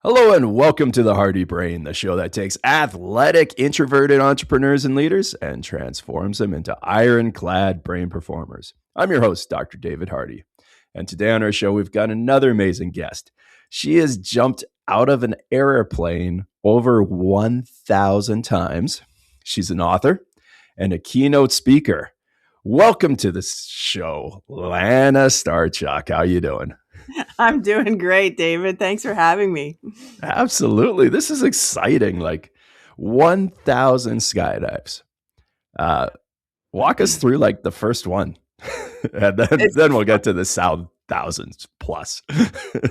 Hello and welcome to the Hardy Brain, the show that takes athletic, introverted entrepreneurs and leaders and transforms them into ironclad brain performers. I'm your host, Dr. David Hardy. And today on our show, we've got another amazing guest. She has jumped out of an airplane over 1,000 times. She's an author and a keynote speaker. Welcome to the show, Lana Starchuk. How you doing? I'm doing great, David. Thanks for having me. Absolutely. This is exciting. Like 1,000 skydives. Walk us through like the first one. And then we'll get to the thousands plus.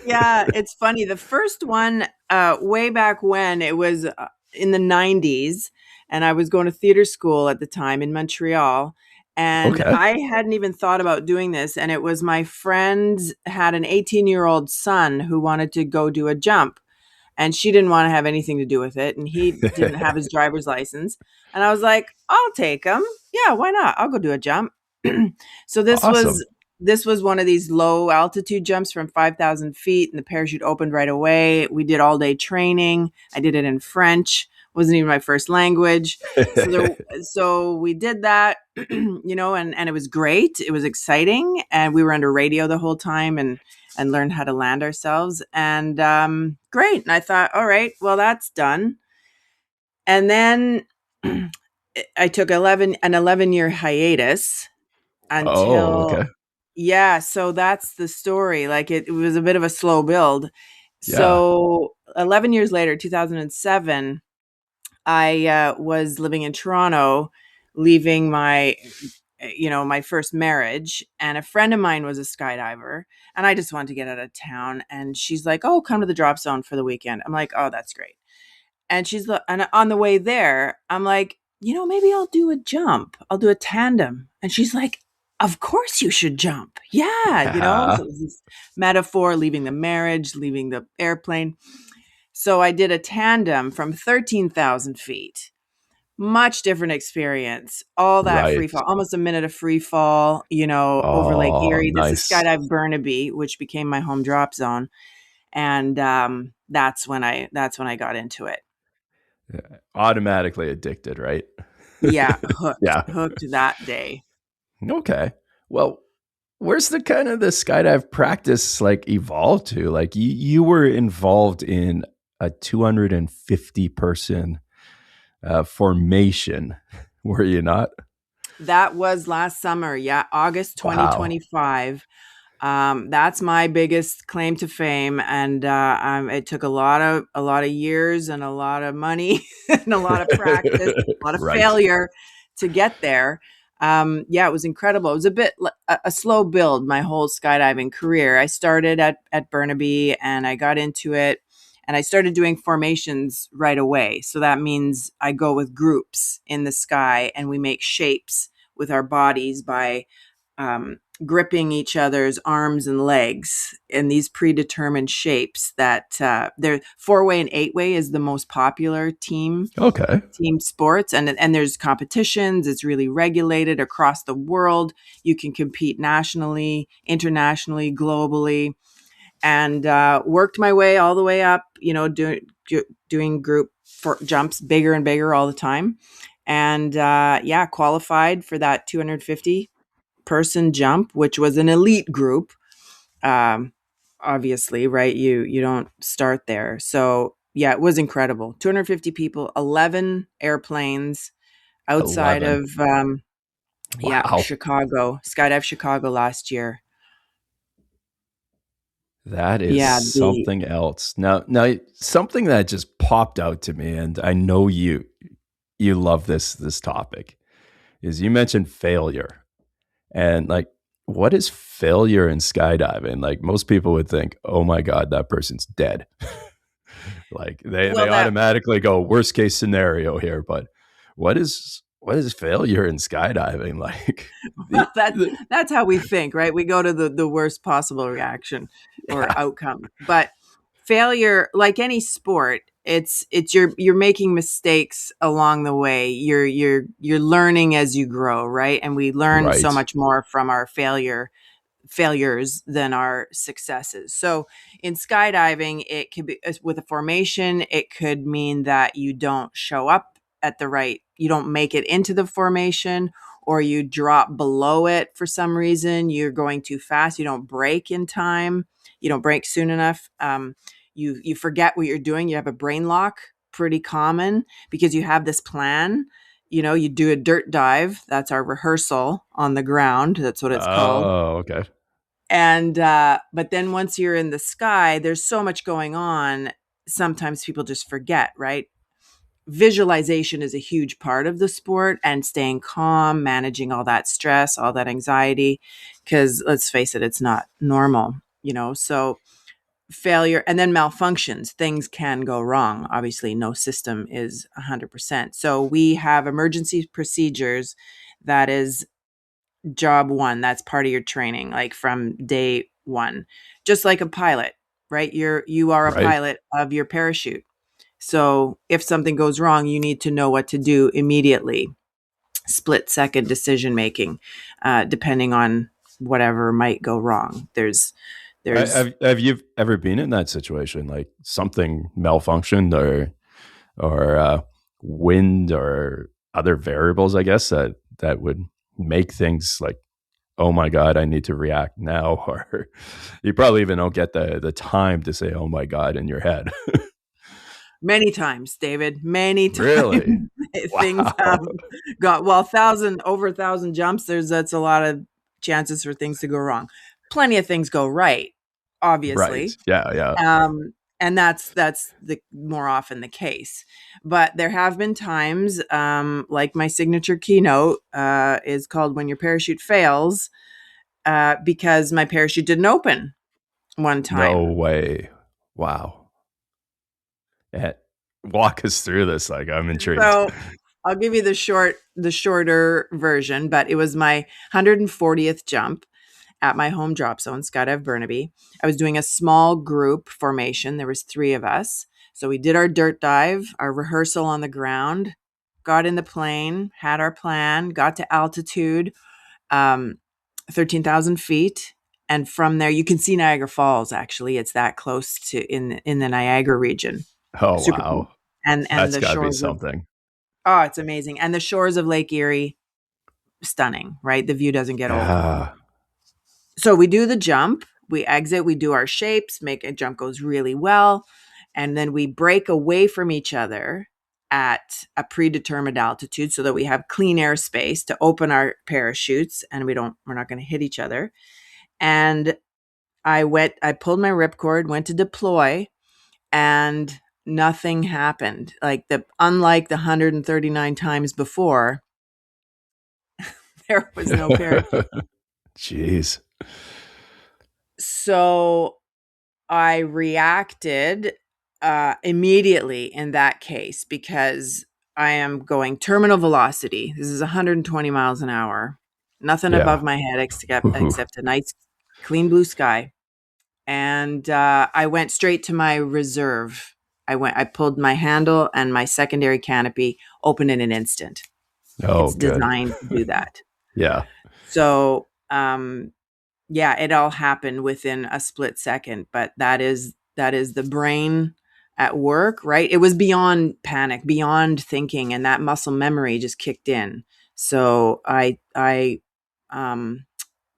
Yeah, it's funny. The first one, way back when, it was in the 90s, and I was going to theater school at the time in Montreal. And Okay. I hadn't even thought about doing this. And it was my friend had an 18-year-old son who wanted to go do a jump. And she didn't want to have anything to do with it. And he didn't have his driver's license. And I was like, I'll take him. Yeah, why not? I'll go do a jump. So Awesome. this was one of these low altitude jumps from 5,000 feet, and the parachute opened right away. We did all day training. I did it in French. Wasn't even my first language. So we did that, and it was great. It was exciting. And we were under radio the whole time and learned how to land ourselves. And great. And I thought, all right, well, that's done. And then I took an 11-year hiatus Oh, until, okay. yeah, so that's the story. Like it was a bit of a slow build. Yeah. So 11 years later, 2007, I was living in Toronto, leaving my first marriage, and a friend of mine was a skydiver, and I just wanted to get out of town. And she's like, "Oh, come to the drop zone for the weekend." I'm like, "Oh, that's great." And and on the way there, I'm like, maybe I'll do a jump. I'll do a tandem. And she's like, of course you should jump. Yeah. So Yeah. it was this metaphor, leaving the marriage, leaving the airplane. So I did a tandem from 13,000 feet. Much different experience. All that free Right. fall, almost a minute of free fall, over Lake Oh, Erie. This is nice. Skydive Burnaby, which became my home drop zone. And that's when I got into it. Automatically addicted, right? Yeah, hooked, Yeah. hooked that day. Okay. Well, where's the kind of the skydive practice like evolved to? Like you were involved in a 250 person formation, were you not? That was last summer. Yeah, August Wow. 2025. That's my biggest claim to fame, and it took a lot of years and a lot of money and a lot of practice, a lot of Right. failure to get there. Yeah, it was incredible. It was a bit a slow build. My whole skydiving career. I started at Burnaby, and I got into it, and I started doing formations right away. So that means I go with groups in the sky, and we make shapes with our bodies by gripping each other's arms and legs in these predetermined shapes that they're 4-way and 8-way is the most popular Okay. team sports, and there's competitions. It's really regulated across the world. You can compete nationally, internationally, globally, and worked my way all the way up, doing group jumps bigger and bigger all the time. And yeah, qualified for that 250 person jump, which was an elite group. Um, Obviously, right? You don't start there. So yeah, it was incredible. 250 people, 11 airplanes outside 11. of Wow. Chicago, Skydive Chicago last year. That is Yeah, the something else. Now something that just popped out to me, and I know you love this topic, is you mentioned failure. And like, what is failure in skydiving? Like most people would think, oh my God, that person's dead. Like well they that automatically go worst case scenario here. But what is failure in skydiving? Like well, that's how we think, right? We go to the worst possible reaction or yeah, outcome. But failure, like any sport, it's you're making mistakes along the way. You're learning as you grow, right? And we learn so right. much more from our failure failures than our successes. So in skydiving, it could be with a formation, it could mean that you don't show up you don't make it into the formation, or you drop below it for some reason. You're going too fast. You don't brake in time. You don't brake soon enough. You forget what you're doing. You have a brain lock, pretty common, because you have this plan. You do a dirt dive. That's our rehearsal on the ground. That's what it's called. Oh, okay. And but then once you're in the sky, there's so much going on. Sometimes people just forget, right? Visualization is a huge part of the sport, and staying calm, managing all that stress, all that anxiety, because let's face it, it's not normal, so failure and then malfunctions, things can go wrong. Obviously, no system is 100%. So we have emergency procedures. That is job one. That's part of your training, like from day one, just like a pilot, right? You are a Right. pilot of your parachute. So if something goes wrong, you need to know what to do immediately. Split second decision making, depending on whatever might go wrong. Have you ever been in that situation, like something malfunctioned, or wind or other variables, I guess, that would make things like, oh my God, I need to react now, or you probably even don't get the time to say, oh my God, in your head. Many times, David, many times. Really? Things have Wow. got, over 1,000 jumps. That's a lot of chances for things to go wrong. Plenty of things go right, Right. obviously. Yeah. Yeah. And that's the more often the case. But there have been times, like my signature keynote is called "When Your Parachute Fails," because my parachute didn't open one No time. way. Wow. Eh, Walk us through this. Like, I'm intrigued. So I'll give you the shorter version, but it was my 140th jump at my home drop zone, Skydive Burnaby. I was doing a small group formation. There was 3 of us. So we did our dirt dive, our rehearsal on the ground, got in the plane, had our plan, got to altitude, 13,000 feet. And from there, you can see Niagara Falls, actually. It's that close to in the Niagara region. Oh, Super cool. wow. And That's the got to be shores of, something. oh, it's amazing. And the shores of Lake Erie, stunning, right? The view doesn't get old. Yeah. So we do the jump, we exit, we do our shapes, make a jump goes really well. And then we break away from each other at a predetermined altitude so that we have clean airspace to open our parachutes and we're not going to hit each other. And I pulled my ripcord, went to deploy, and nothing happened. Unlike the 139 times before, there was no parachute. Jeez. So I reacted immediately in that case because I am going terminal velocity. This is 120 miles an hour, nothing Yeah. above my head Ooh. except a nice clean blue sky. And I went straight to my reserve. I pulled my handle and my secondary canopy open in an instant. Oh, It's good. designed to do that. Yeah. So, yeah, it all happened within a split second, but that is the brain at work, right? It was beyond panic, beyond thinking, and that muscle memory just kicked in. So I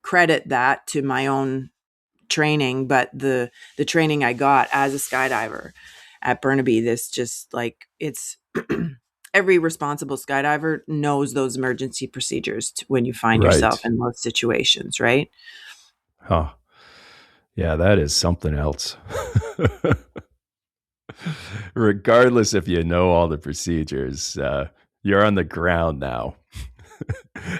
credit that to my own training, but the training I got as a skydiver at Burnaby, this just like it's every responsible skydiver knows those emergency procedures when you find yourself Right. in those situations, right? Huh. Yeah, that is something else. Regardless if you know all the procedures, you're on the ground now.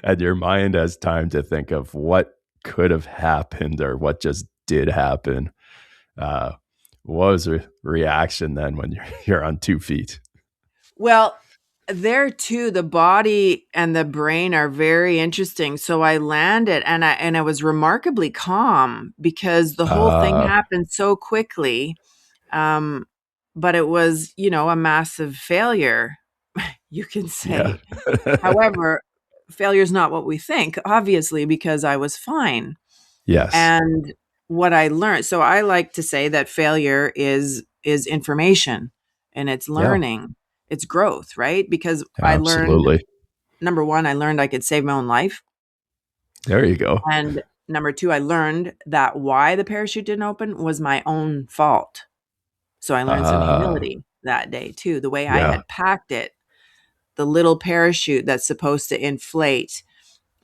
And your mind has time to think of what could have happened or what just did happen. Uh, what was the reaction then when you're on 2 feet? Well, there too, the body and the brain are very interesting. So I landed and I was remarkably calm because the whole thing Uh, happened so quickly. Um, but it was, a massive failure, you can yeah. say. However, failure is not what we think, obviously, because I was fine. Yes. And what I learned, so I like to say that failure is information, and it's Yeah. learning, it's growth, right? Because I learned, Absolutely. number one, I learned I could save my own life. There you go. And number two, I learned that why the parachute didn't open was my own fault. So I learned some Ah, humility that day too. The way I yeah. had packed it, the little parachute that's supposed to inflate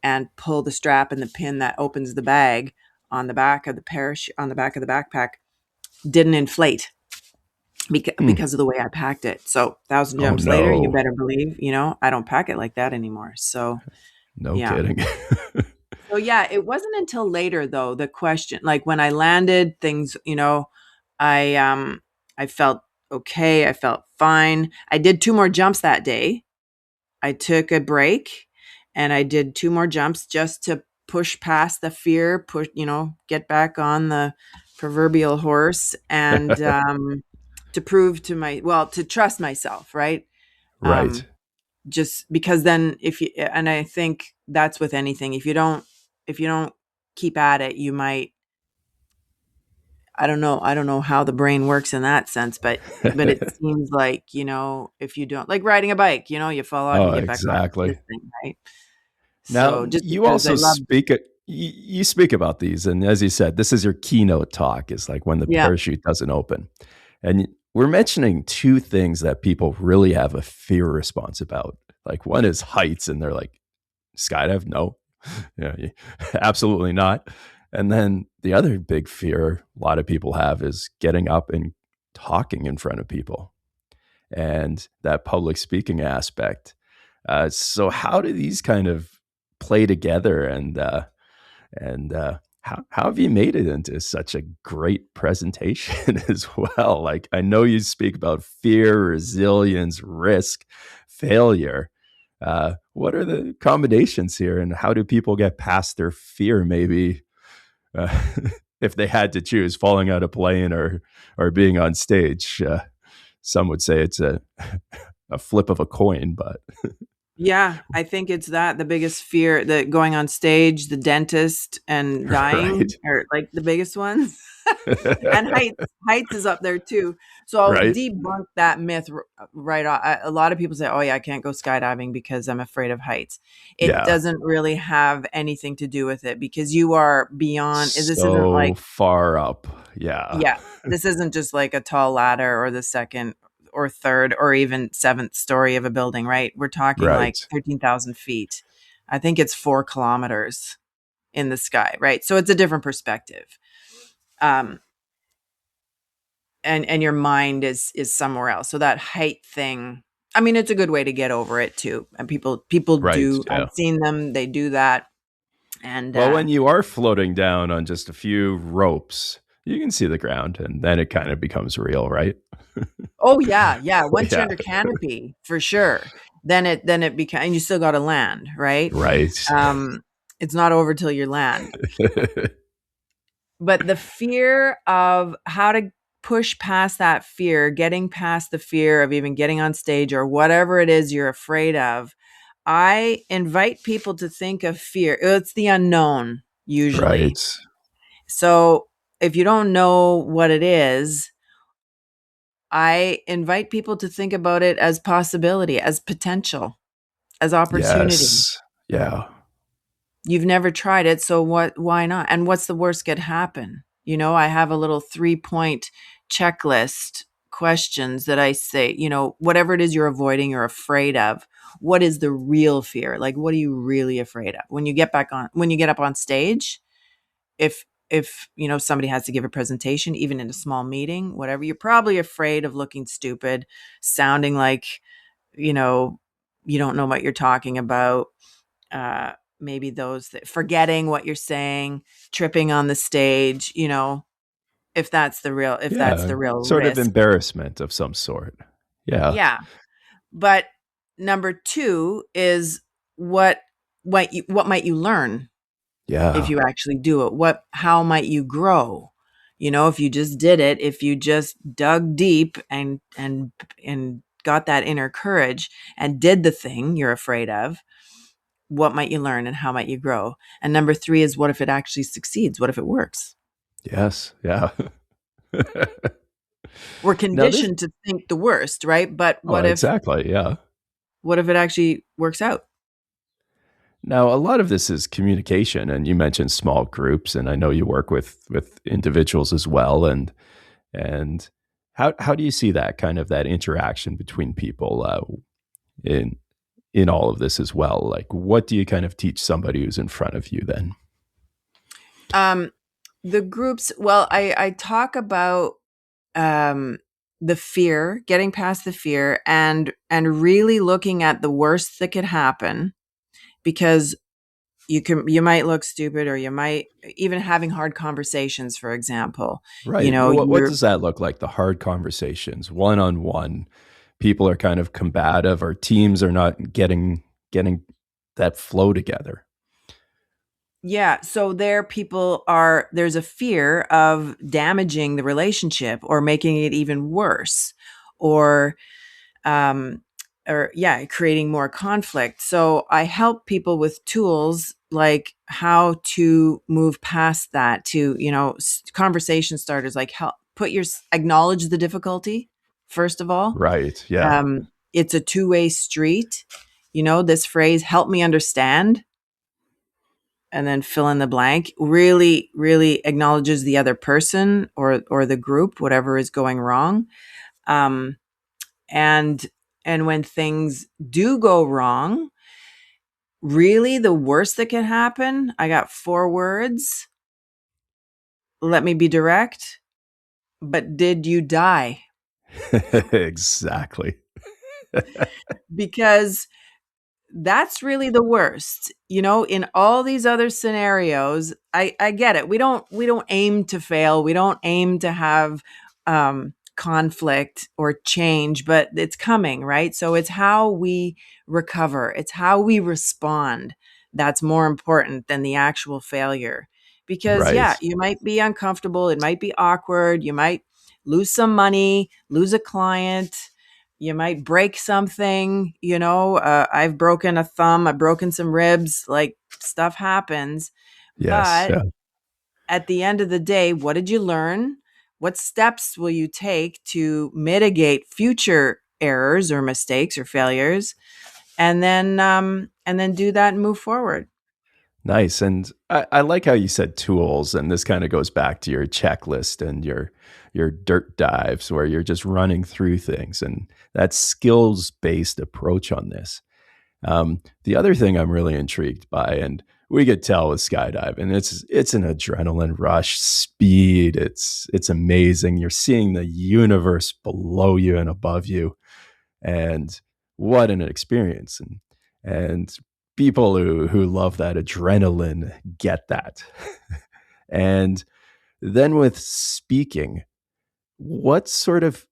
and pull the strap and the pin that opens the bag on the back of the parachute, on the back of the backpack, didn't inflate Hmm. because of the way I packed it. So 1,000 Oh, jumps later, you no. better believe, I don't pack it like that anymore. So No yeah. kidding. So yeah, it wasn't until later though, the question, like when I landed things, I felt okay, I felt fine. I did 2 more jumps that day. I took a break and I did 2 more jumps just to push past the fear, get back on the proverbial horse and to prove to to trust myself, right? Right. Um just because then if you and I think that's with anything. If you don't keep at it, you might, I don't know how the brain works in that sense, but it seems like, if you don't, like riding a bike, you fall off, you Oh, get back on this exactly. thing, right? Now, So just you because I also love, you speak about these, and as you said, this is your keynote talk, is like when the yeah, parachute doesn't open. And we're mentioning two things that people really have a fear response about. Like one is heights, and they're like, skydive? No. Yeah, absolutely not. And then the other big fear a lot of people have is getting up and talking in front of people and that public speaking aspect. So how do these kind of play together, and how have you made it into such a great presentation as well? Like, I know you speak about fear, resilience, risk, failure. What are the combinations here, and how do people get past their fear? Maybe uh, if they had to choose, falling out of plane or being on stage. Some would say it's a flip of a coin, but yeah, I think it's that the biggest fear, that going on stage, the dentist, and right, dying are like the biggest ones. And heights is up there too. So I'll right, debunk that myth right off. A lot of people say, "Oh yeah, I can't go skydiving because I'm afraid of heights." It yeah, doesn't really have anything to do with it because you are beyond. This isn't so like, far up, yeah, yeah, this isn't just like a tall ladder or the second or third or even seventh story of a building, right? We're talking like right, 13,000 feet. I think it's 4 kilometers in the sky, right? So it's a different perspective. Um, and your mind is somewhere else. So that height thing, I mean, it's a good way to get over it too. And people right, do. yeah. I've seen them. They do that. And Well, when you are floating down on just a few ropes, you can see the ground, and then it kind of becomes real, right? oh yeah, yeah. Once you're Yeah, under canopy, for sure. Then it becomes, and you still got to land, right? right. Um, it's not over till you land. But the fear of how to push past that fear, getting past the fear of even getting on stage or whatever it is you're afraid of, I invite people to think of fear. It's the unknown usually. Right. So if you don't know what it is, I invite people to think about it as possibility, as potential, as opportunity. Yes. Yeah. You've never tried it, so why not? And what's the worst could happen? I have a little 3-point checklist questions that I say, whatever it is you're avoiding or afraid of, what is the real fear? Like, what are you really afraid of? When you get up on stage, if somebody has to give a presentation, even in a small meeting, whatever, you're probably afraid of looking stupid, sounding like, you know, you don't know what you're talking about. Maybe those that forgetting what you're saying, tripping on the stage, if that's the Yeah. real Sort of risk. embarrassment of some sort. Yeah. Yeah. But number 2 is what might you learn if Yeah. you actually do it? How might you grow? If you just did it, if you just dug deep and got that inner courage and did the thing you're afraid of, what might you learn and how might you grow? And number three is, what if it actually succeeds? What if it works? Yes. Yeah. We're Now this conditioned to think the worst, right? But Oh, exactly. Yeah. what if it actually works out? Now, a lot of this is communication, and you mentioned small groups, and I know you work with individuals as well. And how do you see that kind of that interaction between people in in all of this as well? Like, what do you kind of teach somebody who's in front of you then? Um, the groups, well, I talk about um, the fear, getting past the fear, and really looking at the worst that could happen, because you might look stupid, or you might even having hard conversations, for example. Right. What You're does that look like? The hard conversations, one on one. People are kind of combative, or teams are not getting that flow together. Yeah, so there's a fear of damaging the relationship or making it even worse, or um yeah, creating more conflict. So I help people with tools like how to move past that, to, conversation starters, like help acknowledge the difficulty first of all. Right. Yeah. It's a two-way street. This phrase, help me understand, and then fill in the blank, really really acknowledges the other person or the group, whatever is going wrong. um and when things do go wrong, really the worst that can happen, I got four words. Let me be direct. But did you die? Exactly. Because that's really the worst. In all these other scenarios, I get it. We don't aim to fail. We don't aim to have conflict or change, but it's coming, right? So it's how we recover. It's how we respond that's more important than the actual failure. Because yeah, Right. you might be uncomfortable, it might be awkward, you might lose some money, lose a client, you might break something. I've broken a thumb, I've broken some ribs, like stuff happens. Yes. But Yeah. at the end of the day, what did you learn? What steps will you take to mitigate future errors or mistakes or failures? And then do that and move forward. Nice. And I like how you said tools, and this kind of goes back to your checklist and your dirt dives where you're just running through things, and that skills based approach on this. The other thing I'm really intrigued by, and we could tell with skydiving, it's an adrenaline rush, speed. It's amazing. You're seeing the universe below you and above you, and what an experience. And people who love that adrenaline get that. And then with speaking, what sort of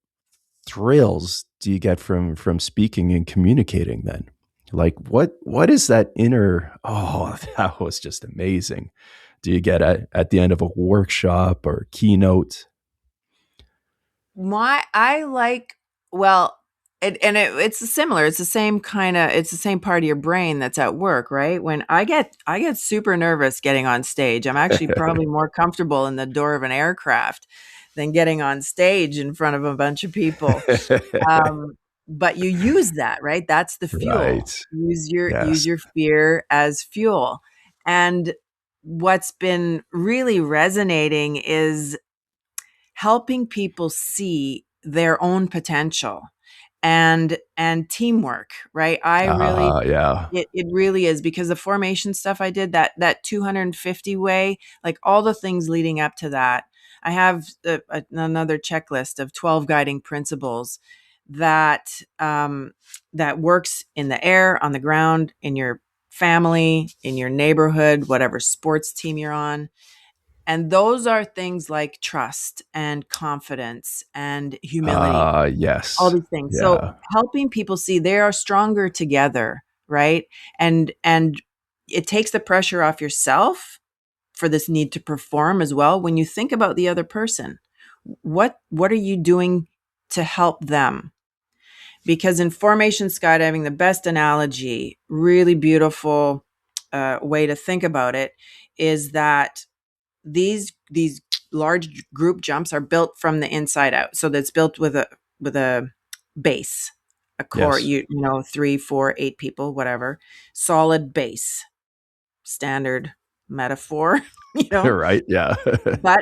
thrills do you get from speaking and communicating then? Like what is that inner, oh, that was just amazing. Do you get at the end of a workshop or keynote? I like, well, it's similar. It's the same kind of, it's the same part of your brain that's at work, right? When I get super nervous getting on stage. I'm actually probably more comfortable in the door of an aircraft than getting on stage in front of a bunch of people. But you use that, right? That's the fuel. Right. Use Yes. your fear as fuel. And what's been really resonating is helping people see their own potential and teamwork, right? I really Yeah. it really is, because the formation stuff I did, that 250 way, like all the things leading up to that. I have another checklist of 12 guiding principles that that works in the air, on the ground, in your family, in your neighborhood, whatever sports team you're on. And those are things like trust and confidence and humility, all Yes. these things. So Yeah. helping people see they are stronger together, right? And it takes the pressure off yourself for this need to perform as well. When you think about the other person, what are you doing to help them? Because in formation skydiving, the best analogy, really beautiful way to think about it, is that these large group jumps are built from the inside out. So that's built with a base, a core, Yes. you know, 3, 4, 8 people, whatever, solid base, standard metaphor, you know, Right. Yeah. but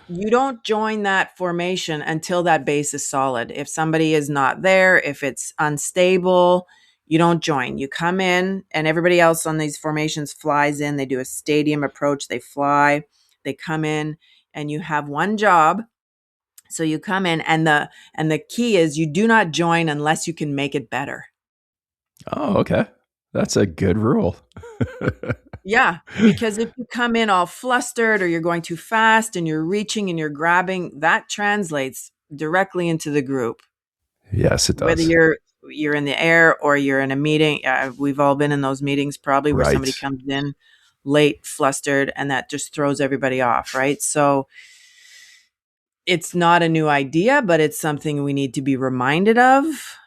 you don't join that formation until that base is solid. If somebody is not there, if it's unstable, you don't join. You come in, and everybody else on these formations flies in. They do a stadium approach. They fly, they come in, and you have one job. So you come in, and the key is you do not join unless you can make it better. Oh, okay. That's a good rule. Yeah, because if you come in all flustered or you're going too fast and you're reaching and you're grabbing, that translates directly into the group. Yes, it Whether does. you're in the air or you're in a meeting, we've all been in those meetings probably where somebody Right. comes in late, flustered, and that just throws everybody off, right? So it's not a new idea, but it's something we need to be reminded of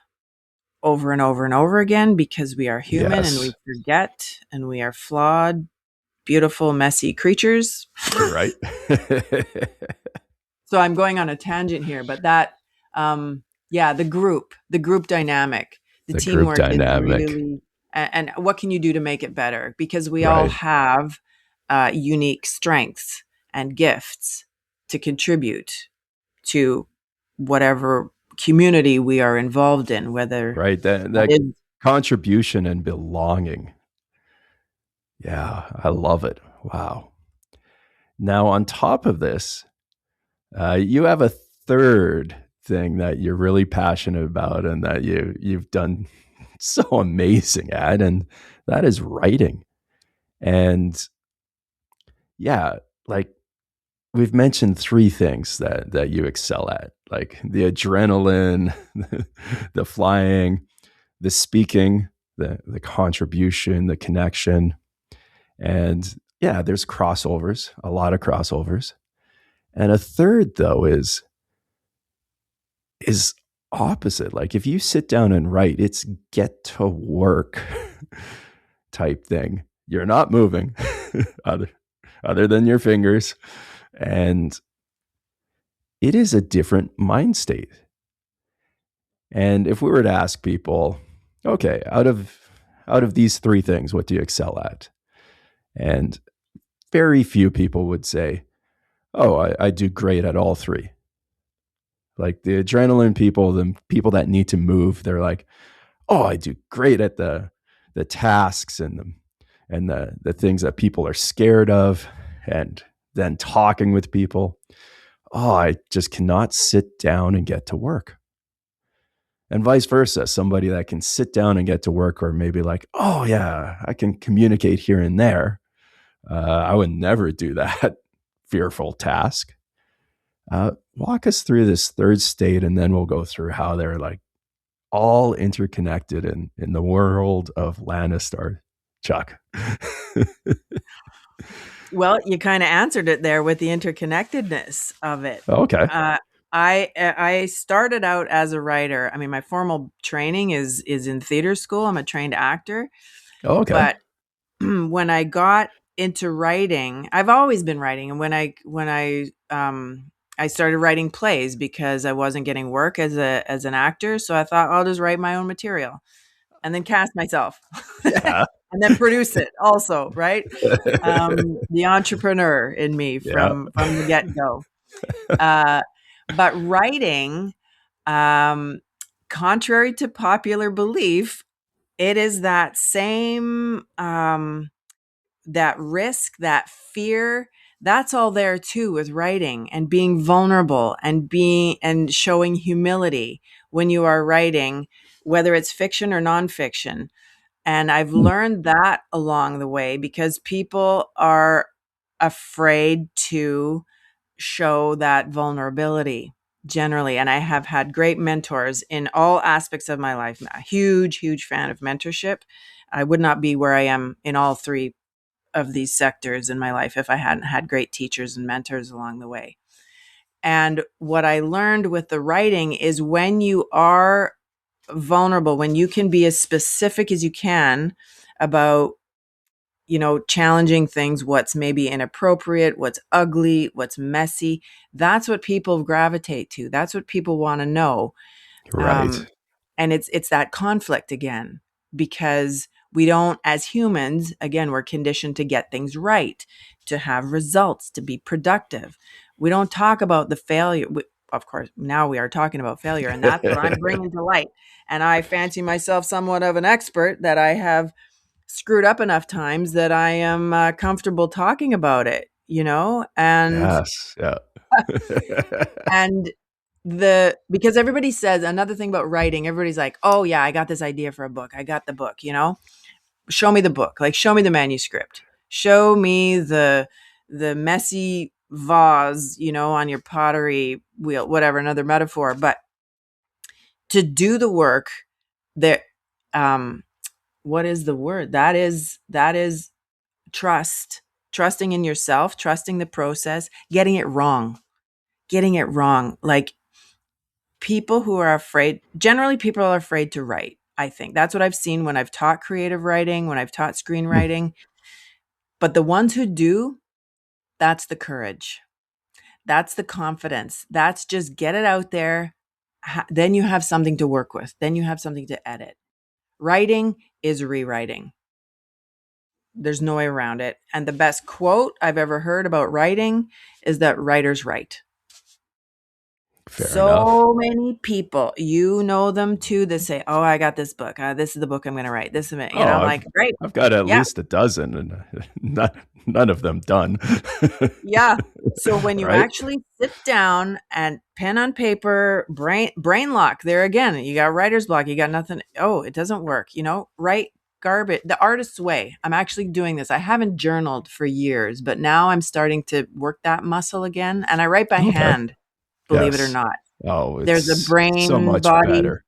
over and over and over again because we are human and we Yes. forget and we are flawed, beautiful, messy creatures. Right. So I'm going on a tangent here, but that, yeah, the group dynamic, the The group teamwork is dynamic. really, and what can you do to make it better? Because we all Right. have unique strengths and gifts to contribute to whatever community we are involved in, whether Right. that That is. contribution and belonging. Yeah, I love it. Wow. Now, on top of this, you have a third thing that you're really passionate about and that you've done so amazing at, and that is writing. And yeah, like we've mentioned three things that you excel at, like the adrenaline, the flying, the speaking, the contribution, the connection. And yeah, there's crossovers, a lot of crossovers. And a third though is opposite. Like if you sit down and write, it's get to work type thing. You're not moving other other than your fingers. And it is a different mind state. And if we were to ask people, okay, out of these three things, what do you excel at? And very few people would say, oh, I do great at all three. Like the adrenaline people, the people that need to move, they're like, oh, I do great at the tasks and the things that people are scared of, and then talking with people. Oh, I just cannot sit down and get to work. And vice versa, somebody that can sit down and get to work, or maybe like, oh yeah, I can communicate here and there. I would never do that fearful task. Walk us through this third state, and then we'll go through how they're like all interconnected in the world of Lana Starchuk. Well, you kind of answered it there with the interconnectedness of it. Okay. Uh, I started out as a writer. I mean, my formal training is in theater school. I'm a trained actor, Okay. but when I got into writing, I've always been writing. And when I started writing plays because I wasn't getting work as an actor, so I thought I'll just write my own material and then cast myself Yeah. and then produce it also, right? The entrepreneur in me Yeah. from the get go. Uh, but writing, um, contrary to popular belief, it is that same that risk, that fear. That's all there too with writing and being vulnerable and being and showing humility when you are writing, whether it's fiction or nonfiction. And I've learned that along the way because people are afraid to show that vulnerability generally. And I have had great mentors in all aspects of my life. I'm a huge, huge fan of mentorship. I would not be where I am in all three of these sectors in my life if I hadn't had great teachers and mentors along the way. And what I learned with the writing is when you are vulnerable, when you can be as specific as you can about, challenging things, what's maybe inappropriate, what's ugly, what's messy, that's what people gravitate to. That's what people want to know. Right. And it's that conflict again, because we don't, as humans, again, we're conditioned to get things right, to have results, to be productive. We don't talk about the failure. Of course, now we are talking about failure, and that's what I'm bringing to light. And I fancy myself somewhat of an expert, that I have screwed up enough times that I am comfortable talking about it, and Yes. Yeah. and because everybody says, another thing about writing, everybody's like, oh yeah, I got this idea for a book. I got the book, show me the book, like show me the manuscript, show me the messy vase, on your pottery wheel, whatever, another metaphor. But to do the work, there, what is the word? That is trusting in yourself, trusting the process, getting it wrong. Like, generally people are afraid to write. I think that's what I've seen when I've taught creative writing, when I've taught screenwriting. But the ones who do, that's the courage. That's the confidence. That's just get it out there. Then you have something to work with. Then you have something to edit. Writing is rewriting. There's no way around it. And the best quote I've ever heard about writing is that writers write. Fair enough. So many people, them too, that say, oh, I got this book. This is the book I'm going to write. This is it. Oh, I'm like, great. I've got at Yeah. least a dozen, and none of them done. Yeah. So when you Right? actually sit down and pen on paper, brain lock, there again, you got writer's block, you got nothing. Oh, it doesn't work. Write garbage, the artist's way. I'm actually doing this. I haven't journaled for years, but now I'm starting to work that muscle again. And I write by Okay. hand, believe it or Yes. not. Oh, There's a it's so brain much body. better.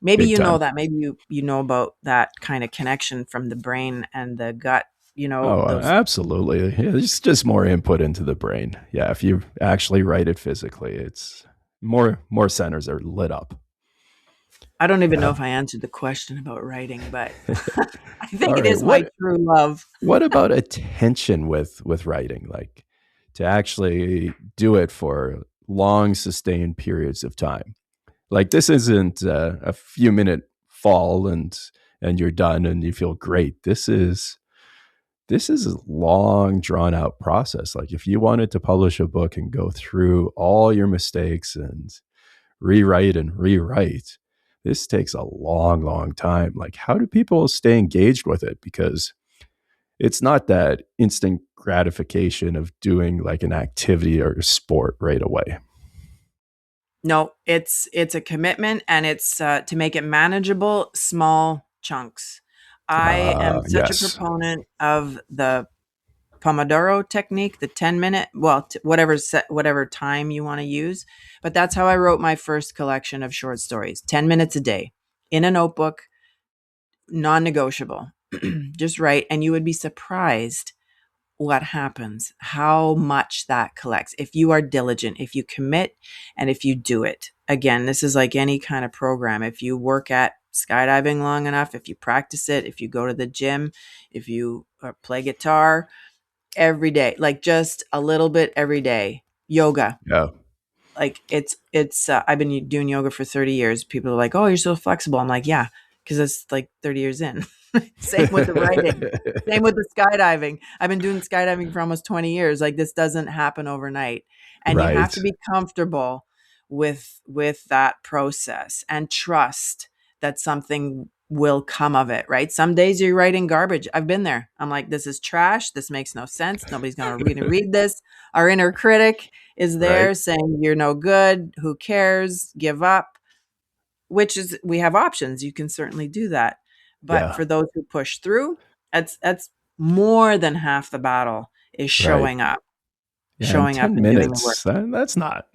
Maybe Big you know time. that. Maybe you know about that kind of connection from the brain and the gut, Oh, those. absolutely. Yeah, it's just more input into the brain. Yeah, if you actually write it physically, it's more centers are lit up. I don't even know Yeah. if I answered the question about writing, but I think All it right. is my true love. What about attention with writing? Like to actually do it for long sustained periods of time. Like this isn't a few minute fall and you're done and you feel great. This is a long drawn out process. Like if you wanted to publish a book and go through all your mistakes and rewrite, this takes a long time. Like how do people stay engaged with it? Because it's not that instant gratification of doing like an activity or a sport right away. No, it's a commitment, and it's to make it manageable, small chunks. I am such a Yes. proponent of the Pomodoro technique, the 10-minute, well, whatever time you want to use. But that's how I wrote my first collection of short stories, 10 minutes a day in a notebook, non-negotiable. Just write, and you would be surprised what happens, how much that collects. If you are diligent, if you commit, and if you do it. Again, this is like any kind of program. If you work at skydiving long enough, if you practice it, if you go to the gym, if you play guitar every day, like just a little bit every day. Yoga, Yeah. like it's I've been doing yoga for 30 years. People are like, oh, you're so flexible. I'm like, yeah, because it's like 30 years in. Same with the writing, same with the skydiving. I've been doing skydiving for almost 20 years. Like this doesn't happen overnight, and you have Right. to be comfortable with that process and trust that something will come of it, right? Some days you're writing garbage. I've been there. I'm like, this is trash, this makes no sense, nobody's gonna read this. Our inner critic is Right. there saying you're no good, who cares, give up, which is, we have options. You can certainly do that. But Yeah. for those who push through, that's more than half the battle, is Right. Yeah. And showing up 10 and doing the work. minutes, that's not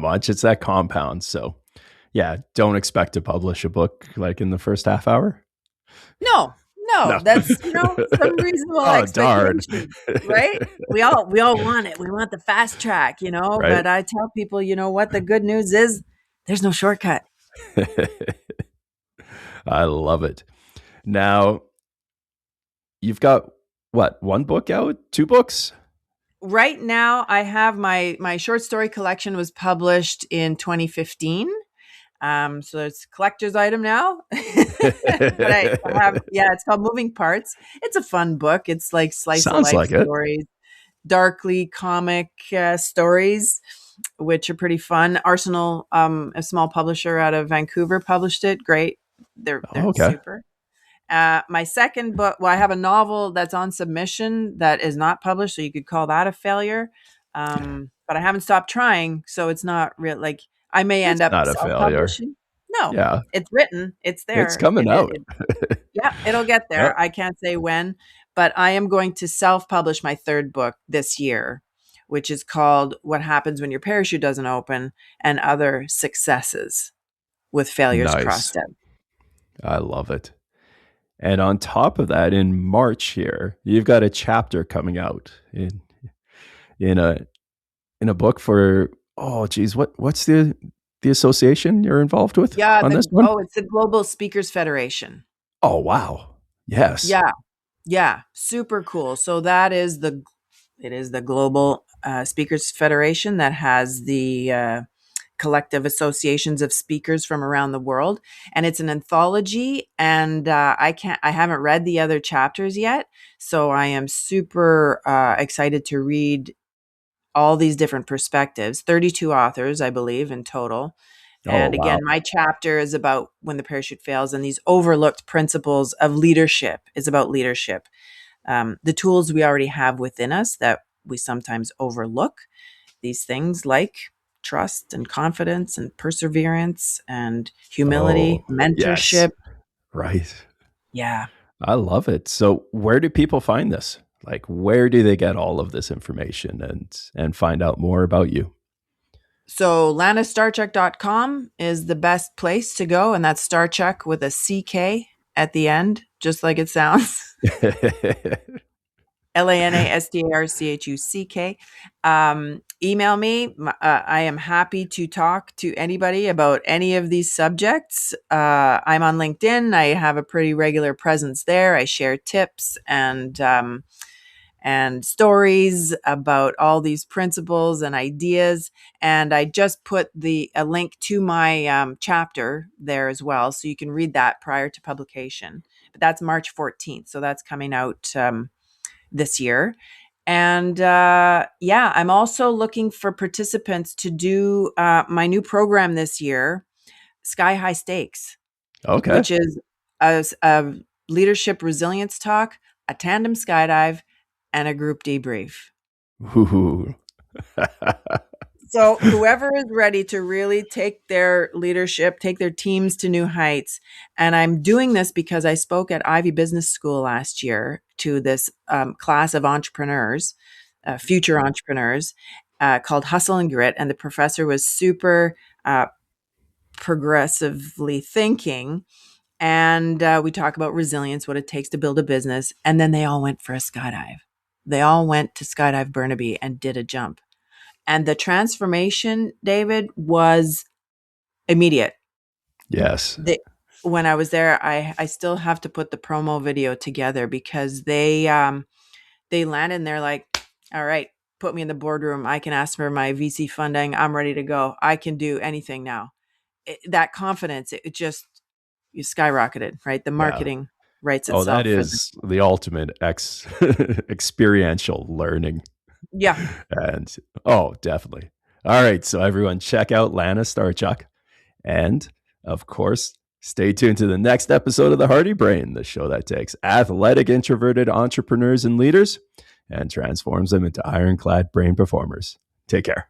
much. It's that compound. So yeah, don't expect to publish a book like in the first half hour. No, no, No. that's, some reasonable Oh, darn. expectations, right? We all want it. We want the fast track, Right. but I tell people, what the good news is, there's no shortcut. I love it. Now, you've got what, one book out, two books? Right now, I have my short story collection was published in 2015. So it's a collector's item now. But I have, yeah, it's called Moving Parts. It's a fun book. It's like slice of Sounds life like it. stories, darkly comic stories, which are pretty fun. Arsenal, a small publisher out of Vancouver, published it. Great. They're Oh, okay. super. My second book, well, I have a novel that's on submission that is not published, so you could call that a failure. But I haven't stopped trying, so it's not real. Like I may end It's up not a failure. self-publishing. No, Yeah, it's written. It's it's there. coming out. Yeah, it'll get Yeah. there. I can't say when, but I am going to self-publish my third book this year, which is called "What Happens When Your Parachute Doesn't Open and Other Successes with Failures Nice. Crossed Out." I love it. And on top of that, in March here, you've got a chapter coming out in a book for, oh geez, what's the association you're involved with Yeah, on this one? it's the Global Speakers Federation. Oh wow. Yes. Yeah, yeah, super cool. So it is the Global Speakers Federation that has the collective associations of speakers from around the world, and it's an anthology. And I haven't read the other chapters yet, so I am super excited to read all these different perspectives. 32 authors, I believe, in total. Oh And wow. again, my chapter is about when the parachute fails and these overlooked principles of leadership is about leadership. The tools we already have within us that we sometimes overlook, these things like trust and confidence and perseverance and Oh humility, yes. mentorship. Right. Yeah. I love it. So where do people find this? Like where do they get all of this information and find out more about you? So lanastarchuk.com is the best place to go. And that's Starchuk with a CK at the end, just like it sounds. LANASTARCHUCK. Email me. I am happy to talk to anybody about any of these subjects. I'm on LinkedIn. I have a pretty regular presence there. I share tips and stories about all these principles and ideas. And I just put a link to my chapter there as well, so you can read that prior to publication. But that's March 14th, so that's coming out this year. And yeah, I'm also looking for participants to do my new program this year, Sky High Stakes, Okay. which is a leadership resilience talk, a tandem skydive, and a group debrief. Ooh. So whoever is ready to really take their leadership, take their teams to new heights. And I'm doing this because I spoke at Ivy Business School last year to this class of entrepreneurs, future entrepreneurs, called Hustle and Grit. And the professor was super progressively thinking. And we talk about resilience, what it takes to build a business. And then they all went for a skydive. They all went to Skydive Burnaby and did a jump. And the transformation, David, was immediate. Yes. When I was there, I still have to put the promo video together because they landed and they're like, all right, put me in the boardroom. I can ask for my VC funding. I'm ready to go. I can do anything now. That confidence, it just you skyrocketed, right? The Yeah. marketing writes Oh, that itself for them. is the ultimate experiential learning. Yeah. And oh, definitely. All right. So everyone check out Lana Starchuk. And of course, stay tuned to the next episode of The Hardy Brain, the show that takes athletic, introverted entrepreneurs and leaders and transforms them into ironclad brain performers. Take care.